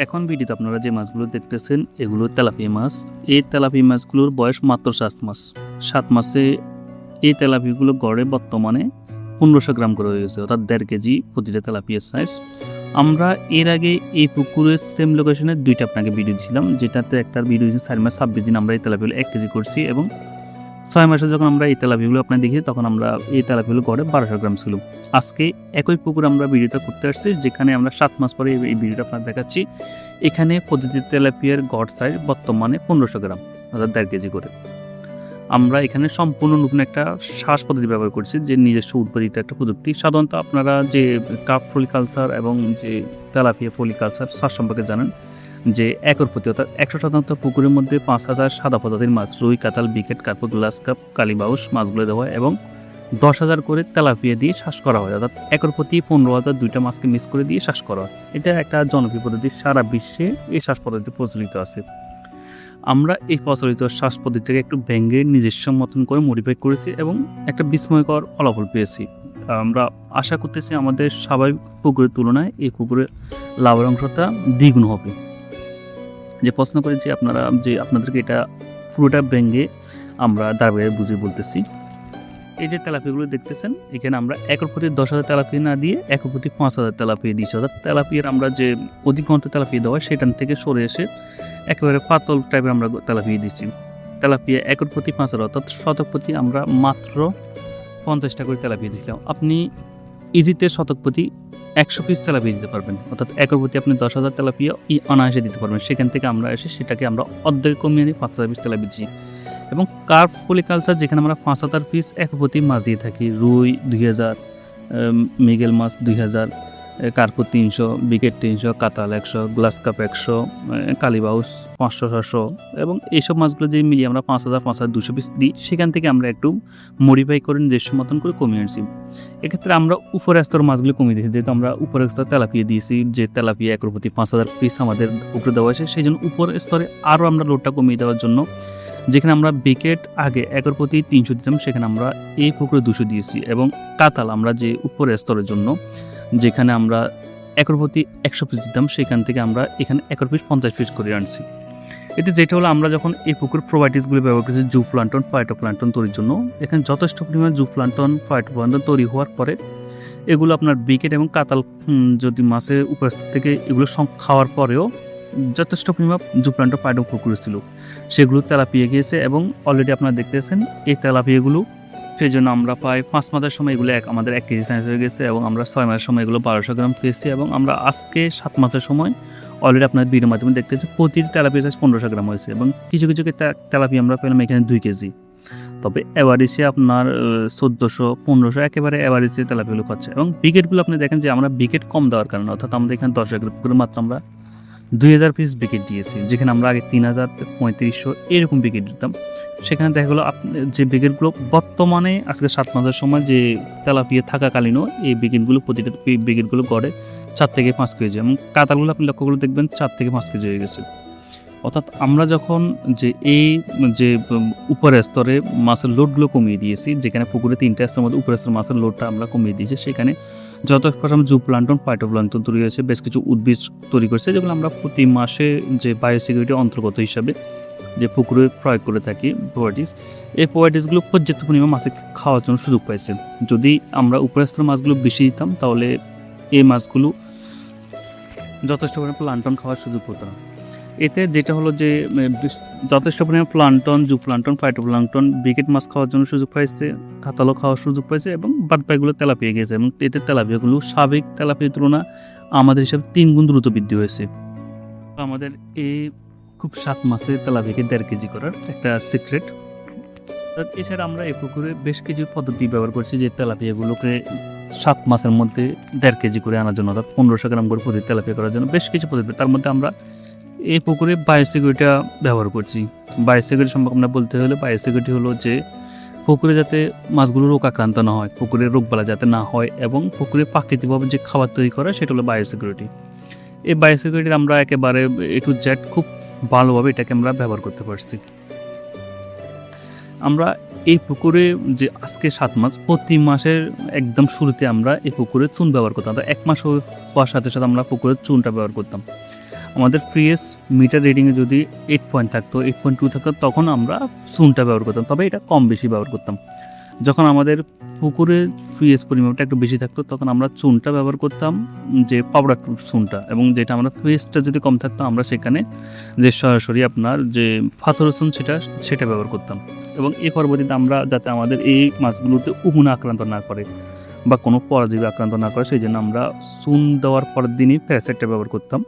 এখন ভিডিওতে আপনারা যে মাছগুলো দেখতেছেন এগুলো তেলাপিয়া মাছ। এই তেলাপিয়া মাছগুলোর বয়স মাত্র 7 মাস। 7 মাসে এই তেলাপিয়াগুলো গড়ে বর্তমানে 1500 গ্রাম করে হয়ে গেছে, অর্থাৎ 1.5 কেজি প্রতিটা তেলাপিয়ার সাইজ। আমরা এর আগে এই পুকুরের সেম লোকেশনে দুইটা আপনাকে ভিডিও দিয়েছিলাম, যেটাতে একটার ভিডিও 4 মাস 26 দিন আমরা এই তেলাপিয়াগুলো 1 কেজি করছি, এবং 6 মাসে যখন আমরা এই তেলাপিয়াগুলো আপনাকে দেখি তখন আমরা এই তেলাপিয়াগুলো গড়ে 1200 গ্রাম ছিল। আজকে একই পুকুর আমরা ভিডিওটা করতে আসছি, যেখানে আমরা 7 মাস পরে এই ভিডিওটা আপনার দেখাচ্ছি। এখানে প্রতিটি তেলাপিয়ার গড় সাইজ বর্তমানে 1500 গ্রাম, অর্থাৎ 1.5 কেজি করে। আমরা এখানে সম্পূর্ণ নতুন একটা শ্বাস পদ্ধতি ব্যবহার করছি, যে নিজস্ব উৎপাদিত একটা প্রযুক্তি। সাধারণত আপনারা যে কাপ ফলিকালচার এবং যে তেলাপিয়া ফলিকালচার শ্বাস সম্পর্কে জানেন, যে একর প্রতি অর্থাৎ 100% পুকুরের মধ্যে 5000 সাদা প্রজাতির মাছ, রুই, কাতাল, বিকেট, কার্প, গ্লাস কাপ, কালীবাউস মাছগুলো দেওয়া হয় এবং 10,000 করে তেলাপিয়া দিয়ে শ্বাস করা হয়, অর্থাৎ একর প্রতি 15,000 দুইটা মাছকে মিক্স করে দিয়ে শ্বাস করা হয়। এটা একটা জনপ্রিয় পদ্ধতি, সারা বিশ্বে এই শ্বাস পদ্ধতি প্রচলিত আছে। আমরা এই প্রচলিত শ্বাস পদ্ধতিটাকে একটু ভেঙে নিজস্ব মতন করে মডিফাই করেছি এবং একটা বিস্ময়কর ফলাফল পেয়েছি। আমরা আশা করতেছি আমাদের স্বাভাবিক পুকুরের তুলনায় এই পুকুরের লাভের অংশটা দ্বিগুণ হবে। যে প্রশ্ন করি যে আপনাদেরকে এটা পুরোটা ভেঙে আমরা দাঁড়িয়ে বুঝিয়ে বলতেছি। এই যে তেলাপিয়াগুলো দেখতেছেন, এখানে আমরা একর প্রতি 10,000 তেলাপিয়া না দিয়ে একর প্রতি 5,000 তেলাপিয়া দিয়েছি, অর্থাৎ তেলাপিয়ার আমরা যে অধিক ঘন্টা তেলাপিয়া দেওয়া হয় সেটার থেকে সরে এসে একেবারে পাতল টাইপের আমরা তেলাপিয়া দিচ্ছি। তেলাপিয়া একর প্রতি 5,000, অর্থাৎ শতক প্রতি আমরা মাত্র 50টা করে তেলাপিয়া দিয়েছিলাম। আপনি ইজিতে শতক প্রতি 100 পিস তেলাপিয়া দিতে পারবেন, অর্থাৎ একর প্রতি আপনি 10,000 তেলাপিয়া অনায়াসে দিতে পারবেন। সেখান থেকে আমরা এসে সেটাকে আমরা অর্ধেক কমিয়ে নিয়ে 5,000 পিস তেলাপিয়া দিচ্ছি। এবং কার্প পলিকালচার, যেখানে আমরা 5,000 পিস একর প্রতি মাছ দিয়ে থাকি, রুই 2000, মৃগেল মাছ 2000, কার্প 300, বিকেট 300, কাতাল 100, গ্লাস কাপ 100, কালীবাউস 500-600, এবং এইসব মাছগুলো যে মিলিয়ে আমরা 5,000-5,200 পিস দিই, সেখান থেকে আমরা একটু মডিফাই করে নিজস্ব মতন করে কমিয়ে আনছি। এক্ষেত্রে আমরা উপরের স্তর মাছগুলো কমিয়ে দিয়েছি, যেহেতু আমরা উপরের স্তর তেলাপিয়া দিয়েছি, যে তেলাপিয়া একর প্রতি 5,000 পিস আমাদের পুকুরে দেওয়া হয়েছে, সেই জন্য উপরের স্তরে আরও আমরা লোডটা কমিয়ে দেওয়ার জন্য, যেখানে আমরা বিকেট আগে একর প্রতি 300 দিতাম, সেখানে আমরা এই পুকুরে 200 দিয়েছি। এবং কাতাল আমরা যে উপরের স্তরের জন্য, যেখানে আমরা একর প্রতি 100 পিস দিতাম, সেখান থেকে আমরা এখানে একর পিস 50 পিস করে আনছি। এতে যেটা হলো, আমরা যখন এই পুকুর প্রোবায়োটিক্সগুলো ব্যবহার করছি জু প্লান্টন, ফাইটোপ্লান্টন তৈরির জন্য, এখানে যথেষ্ট পরিমাণ জু প্লান্টন, ফাইটোপ্লান্টন তৈরি হওয়ার পরে এগুলো আপনার বিকেট এবং কাতাল যদি মাছের উপস্থিত থেকে এগুলো খাওয়ার পরেও যথেষ্ট পরিমাণ জু প্লান্টন, ফাইটো পুকুরে ছিল, সেগুলো তেলাপিয়া গিয়েছে এবং অলরেডি আপনারা দেখতেছেন এই তেলাপিয়াগুলো। সেই জন্য আমরা প্রায় 5 মাসের সময় এগুলো আমাদের 1 কেজি সাইজ হয়ে গেছে, এবং আমরা 6 মাসের সময় এগুলো 1200 গ্রাম পেয়েছি, এবং আমরা আজকে 7 মাসের সময় অলরেডি আপনার ভিডিওর মাধ্যমে দেখতেছি প্রতিটি তেলাপিয়া সাইজ 1500 গ্রাম হয়েছে, এবং কিছু কিছু তেলাপিয়া আমরা পেলাম এখানে 2 কেজি। তবে অ্যাভারেজে আপনার 1400-1500 একেবারে অ্যাভারেজে তেলাপিয়াগুলো পাচ্ছে। এবং বিকেটগুলো আপনি দেখেন যে আমরা বিকেট কম দেওয়ার কারণে, অর্থাৎ আমাদের এখানে 10 একর পুকুরে মাত্র আমরা 2000 পিস বিকেট দিয়েছি, যেখানে আমরা আগে 3000, 3500 এরকম বিকেট দিতাম। সেখানে দেখা গেলো যে বিকেটগুলো বর্তমানে আজকে 7 মাসের সময় যে তেলাপিয়া থাকাকালীনও এই বিকেটগুলো প্রতিটা বিকেটগুলো গড়ে 4 থেকে 5 কেজি, এবং কাতালগুলো আপনি লক্ষ্য করে দেখবেন 4 থেকে 5 কেজি হয়ে গেছে। অর্থাৎ আমরা যখন যে উপরের স্তরে মাছের লোডগুলো কমিয়ে দিয়েছি, যেখানে পুকুরে 3টা স্তরের মধ্যে উপরের স্তরের মাছের লোডটা আমরা কমিয়ে দিয়েছি, সেখানে যত জু প্লান্টন, ফাইটোপ্লান্টন তৈরি হয়েছে, বেশ কিছু উদ্ভিদ তৈরি করেছে, যেগুলো আমরা প্রতি মাসে যে বায়োসিকিউরিটির অন্তর্গত হিসাবে যে পুকুরে প্রয়োগ করে থাকি প্রোবায়োটিক্স, এই প্রোবায়োটিক্সগুলো পর্যাপ্ত পরিমাণ মাছে খাওয়ার জন্য সুযোগ পাইছে। যদি আমরা উপরের স্তরের মাছগুলো বেশি দিতাম, তাহলে এই মাছগুলো যথেষ্ট পরিমাণ প্লান্টন খাওয়ার সুযোগ হতো না। এতে যেটা হলো যে যথেষ্ট পরিমাণ প্লান্টন, জু প্লান্টন, ফাইটোপ্লান্টন বিকেট মাছ খাওয়ার জন্য সুযোগ পাইছে, কাতালও খাওয়ার সুযোগ পাইছে, এবং বাদবাকিগুলো তেলাপিয়া গেছে, এবং এতে তেলাপিয়াগুলো স্বাভাবিক তেলাপিয়ার তুলনা আমাদের হিসাবে 3 গুণ দ্রুত বৃদ্ধি হয়েছে। আমাদের এই খুব 7 মাসে তেলাপিয়াকে 1.5 কেজি করার একটা সিক্রেট। এছাড়া আমরা এই পুকুরে বেশ কিছু পদ্ধতি ব্যবহার করছি, যে তেলাপিয়াগুলোকে 7 মাসের মধ্যে 1.5 কেজি করে আনার জন্য, অর্থাৎ 1500 গ্রাম করে প্রতি তেলাপিয়া করার জন্য বেশ কিছু পদ্ধতি। তার মধ্যে আমরা এই পুকুরে বায়োসিকিউরিটিটা ব্যবহার করছি। বায়োসিকিউরিটি সম্পর্কে আমরা বলতে হলে, বায়োসিকিউরিটি হলো যে পুকুরে যাতে মাছগুলো রোগ আক্রান্ত না হয়, পুকুরে রোগবালা যাতে না হয়, এবং পুকুরে প্রাকৃতিকভাবে যে খাবার তৈরি করা, সেটা হলো বায়োসিকিউরিটি। এই বায়োসিকিউরিটি আমরা একেবারে A to Z খুব ভালোভাবে এটাকে আমরা ব্যবহার করতে পারছি। আমরা এই পুকুরে যে আজকে 7 মাস, প্রতি মাসের একদম শুরুতে আমরা এই পুকুরে চুন ব্যবহার করতাম। 1 মাস হওয়ার সাথে সাথে আমরা পুকুরে চুনটা ব্যবহার করতাম। আমাদের পিএস মিটার রিডিংয়ে যদি 8 পয়েন্ট থাকতো, 8.2 থাকতো, তখন আমরা চুনটা ব্যবহার করতাম, তবে এটা কম বেশি ব্যবহার করতাম। যখন আমাদের পুকুরে পিএস পরিমাপটা একটু বেশি থাকতো তখন আমরা চুনটা ব্যবহার করতাম, যে পাউডার চুনটা, এবং যেটা আমরা পিএসটা যদি কম থাকতো আমরা সেখানে যে সরাসরি আপনার যে পাথরের চুন সেটা ব্যবহার করতাম। এবং এই পরবর্তীতে আমরা যাতে আমাদের এই মাছগুলোতে উকুনে আক্রান্ত না করে বা কোনো পরজীবী আক্রান্ত না করে, সেই জন্য আমরা চুন দেওয়ার পরের দিনই প্যারাসাইটটা ব্যবহার করতাম।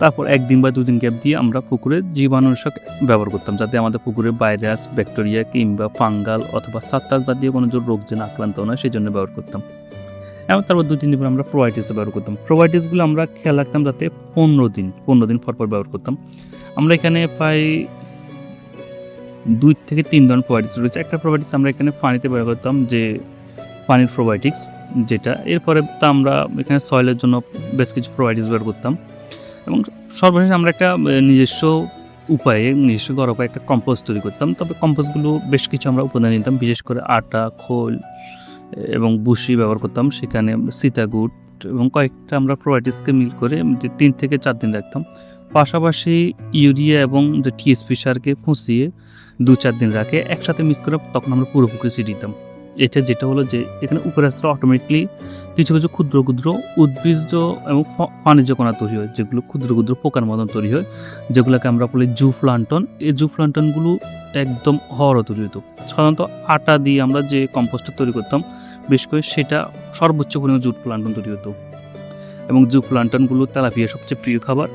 তারপর 1 দিন বা 2 দিন গ্যাপ দিয়ে আমরা পুকুরে জীবাণুনাশক ব্যবহার করতাম, যাতে আমাদের পুকুরে ভাইরাস, ব্যাকটেরিয়া কিংবা ফাঙ্গাল অথবা সাত্রাস জাতীয় কোনো রোগ যেন আক্রান্ত না, সেই জন্য ব্যবহার করতাম। এবং তারপর 2-3 দিন পর আমরা প্রোবায়োটিক্স ব্যবহার করতাম। প্রোবায়োটিক্সগুলো আমরা খেয়াল রাখতাম যাতে 15 দিন পর ব্যবহার করতাম। আমরা এখানে প্রায় 2 থেকে 3 ধরনের প্রোবায়োটিক্স রয়েছে। একটা প্রোবায়োটিক্স আমরা এখানে পানিতে ব্যবহার করতাম, যে পানির প্রোবায়োটিক্স যেটা। এরপরে তো আমরা এখানে সয়েলের জন্য বেশ কিছু প্রোবায়োটিক্স ব্যবহার করতাম। এবং সর্বশেষ আমরা একটা নিজস্ব ঘরোয়া উপায়ে একটা কম্পোস্ট তৈরি করতাম। তবে কম্পোস্টগুলো বেশ কিছু আমরা উপাদান নিতাম, বিশেষ করে আটা, খোল এবং ভুসি ব্যবহার করতাম, সেখানে সীতাগুট এবং কয়েকটা আমরা প্রোবায়োটিক্সকে মিল করে 3 থেকে 4 দিন রাখতাম। পাশাপাশি ইউরিয়া এবং যে টিএসপি সারকে ফুঁসিয়ে 2-4 দিন রাখে একসাথে মিক্স করে তখন আমরা পুরো পুকুরে ছিটিয়ে দিতাম। এটা যেটা হলো যে এখানে উপরে আসলে অটোমেটিকলি কিছু ক্ষুদ্র উদ্ভিজ্জ এবং খনিজ কণা তৈরি হয়, যেগুলো ক্ষুদ্র পোকার মতন তৈরি হয়, যেগুলোকে আমরা বলি জুফ্লান্টন। এই জুফ্লান্টনগুলো একদম হওয়ারও তৈরি হতো। সাধারণত আটা দিয়ে আমরা যে কম্পোস্টটা তৈরি করতাম বেশ করে, সেটা সর্বোচ্চ পরিমাণে জুফ্লান্টন তৈরি হতো। এবং জুফ্লান্টনগুলো তেলাপিয়া সবচেয়ে প্রিয় খাবার।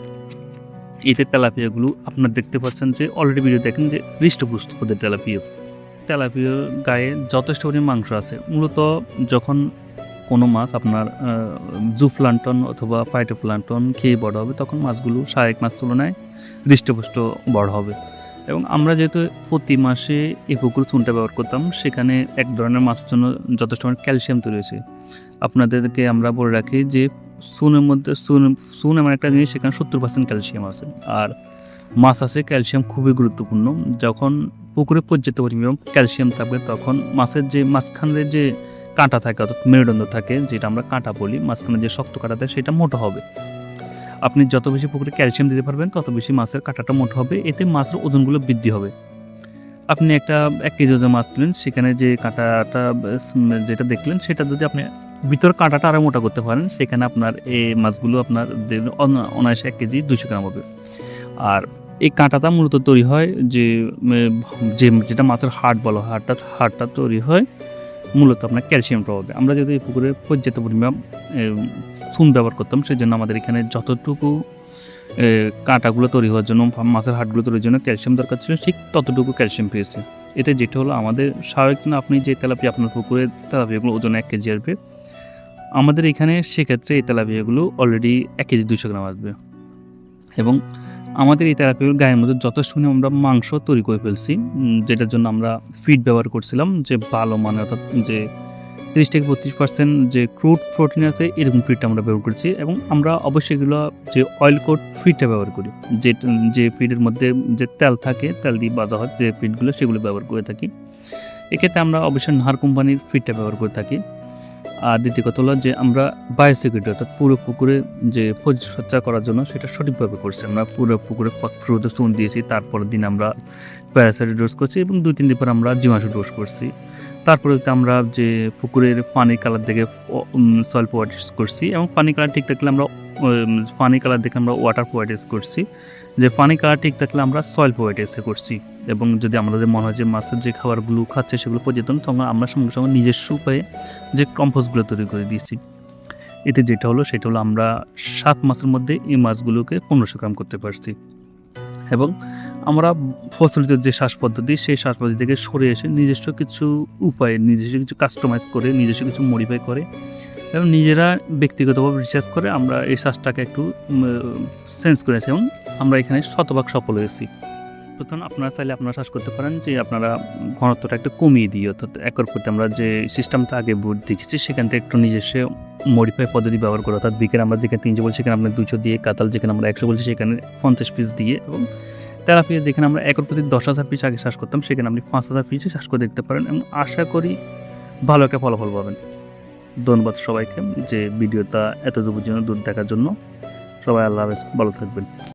এতে তেলাপিয়াগুলো আপনারা দেখতে পাচ্ছেন যে অলরেডি ভিডিও দেখেন যে হৃষ্টপুষ্ট ওদের তেলাপিয়ার গায়ে যথেষ্ট পরিমাণ মাংস আছে। মূলত যখন কোনো মাছ আপনার জুফ্লান্টন অথবা ফাইটোপ্লান্টন খেয়ে বড় হবে, তখন মাছগুলো স্বাভাবিক মাছ তুলনায় হৃষ্টপুষ্ট বড় হবে। এবং আমরা যেহেতু প্রতি মাসে এই পুকুর চুনটা ব্যবহার করতাম, সেখানে এক ধরনের মাছের জন্য যথেষ্ট ক্যালসিয়াম তৈরি হয়েছে। আপনাদেরকে আমরা বলে রাখি যে চুনের মধ্যে চুন এমন একটা জিনিস, সেখানে 70% ক্যালসিয়াম আছে। আর মাছ আছে ক্যালসিয়াম খুবই গুরুত্বপূর্ণ। যখন পুকুরে পর্যাপ্ত পরিমাণ ক্যালসিয়াম থাকবে, তখন মাছের যে মাঝখানের যে কাঁটা থাকে অর্থাৎ মেরুদণ্ড থাকে, যেটা আমরা কাঁটা বলি, মাঝখানে যে শক্ত কাঁটা থাকে সেটা মোটা হবে। আপনি যত বেশি পুকুরে ক্যালসিয়াম দিতে পারবেন তত বেশি মাছের কাঁটাটা মোটা হবে, এতে মাছের ওজনগুলো বৃদ্ধি হবে। আপনি 1 কেজি ওজন মাছ তুলেন, সেখানে যে কাঁটাটা যেটা দেখলেন সেটা যদি আপনি ভিতর কাঁটাটা আরও মোটা করতে পারেন, সেখানে আপনার এই মাছগুলো আপনার অনায়াসে 1 কেজি 200 গ্রাম হবে। আর এই কাঁটাটা মূলত তৈরি হয় যেটা মাছের হাড় বলা হয়, হাড়টা তৈরি হয় মূলত আপনার ক্যালসিয়াম প্রভাবে। আমরা যদি এই পুকুরে পর্যাপ্ত পরিমাণ চুন ব্যবহার করতাম, সেই জন্য আমাদের এখানে যতটুকু কাঁটাগুলো তৈরি হওয়ার জন্য, মাছের হাড়গুলো তৈরির জন্য ক্যালসিয়াম দরকার ছিল, ঠিক ততটুকু ক্যালসিয়াম পেয়েছে। এটা যেটা হলো আমাদের স্বাভাবিক না, আপনি যে তেলাপিয়া আপনার পুকুরে তেলাপিয়াগুলো ওজন 1 কেজি আসবে, আমাদের এখানে সেক্ষেত্রে এই তেলাপিয়াগুলো অলরেডি 1 কেজি 200 গ্রাম আসবে। এবং আমাদের এই তেলাপিয়ার গায়ের মধ্যে যথেষ্ট আমরা মাংস তৈরি করে ফেলছি, যেটার জন্য আমরা ফিড ব্যবহার করছিলাম যে ভালো মানে, অর্থাৎ যে 30-32% যে ক্রুড প্রোটিন আছে এরকম ফিডটা আমরা ব্যবহার করছি। এবং আমরা অবশ্যই এগুলো যে অয়েল কোট ফিডটা ব্যবহার করি, যে ফিডের মধ্যে যে তেল থাকে, তেল দিয়ে বাজা হয় যে ফিডগুলো, সেগুলো ব্যবহার করে থাকি। এক্ষেত্রে আমরা অবশ্যই নাহার কোম্পানির ফিডটা ব্যবহার করে থাকি। আর দ্বিতীয় কথা হলো যে আমরা বায়োসিকিউরিটি অর্থাৎ পুরো পুকুরে যে পরিচর্যা করার জন্য সেটা সঠিকভাবে করছি। আমরা পুরো পুকুরে শুরুতে চুন দিয়েছি, তারপরের দিন আমরা প্যারাসাইড ডোজ করছি এবং 2-3 দিন পর আমরা জীবাণু ডোজ করছি। তারপরে আমরা যে পুকুরের পানির কালার দেখে সয়েল প্রোভাইডস করছি, এবং পানি কালার ঠিক থাকলে আমরা ওয়াটার প্রোভাইডস করছি। যে পানি কালার ঠিক থাকলে আমরা সয়েল প্রোভাইডস করছি। এবং যদি আমাদের মনে হয় যে মাছের যে খাবারগুলো খাচ্ছে সেগুলো পর্যটন, তখন আমরা সঙ্গে সঙ্গে নিজস্ব উপায়ে যে কম্পোস্টগুলো তৈরি করে দিয়েছি। এতে যেটা হলো সেটা হলো আমরা 7 মাসের মধ্যে এই মাছগুলোকে 1500 গ্রাম করতে পারছি। এবং আমরা প্রচলিত যে শ্বাস পদ্ধতি, সেই শ্বাস পদ্ধতি থেকে সরে এসে নিজস্ব কিছু উপায়ে, নিজস্ব কিছু কাস্টমাইজ করে, নিজস্ব কিছু মডিফাই করে এবং নিজেরা ব্যক্তিগতভাবে রিসার্চ করে আমরা এই শ্বাসটাকে একটু চেঞ্জ করেছি এবং আমরা এখানে শতভাগ সফল হয়েছি। প্রথম আপনারা চাইলে আপনারা শ্বাস করতে পারেন যে আপনারা ঘনত্বটা একটু কমিয়ে দিই, অর্থাৎ একর প্রতি আমরা যে সিস্টেমটা আগে বোর্ড দেখেছি সেখান থেকে একটু নিজস্ব মডিফাই পদ্ধতি ব্যবহার করে, অর্থাৎ বিকেল আমরা যেখানে 300 বলছি সেখানে আমরা 200 দিয়ে, কাতাল যেখানে আমরা 100 বলছি সেখানে 50 পিস দিয়ে, এবং তেলাপিয়া যেখানে আমরা একর প্রতি 10,000 পিস আগে শ্বাস করতাম সেখানে আপনি 5,000 পিসে শ্বাস করে দেখতে পারেন এবং আশা করি ভালো একটা ফলাফল পাবেন। ধন্যবাদ সবাইকে যে ভিডিওটা এত দূর দেখার জন্য। সবাই আল্লাহ হাফেজ, ভালো থাকবেন।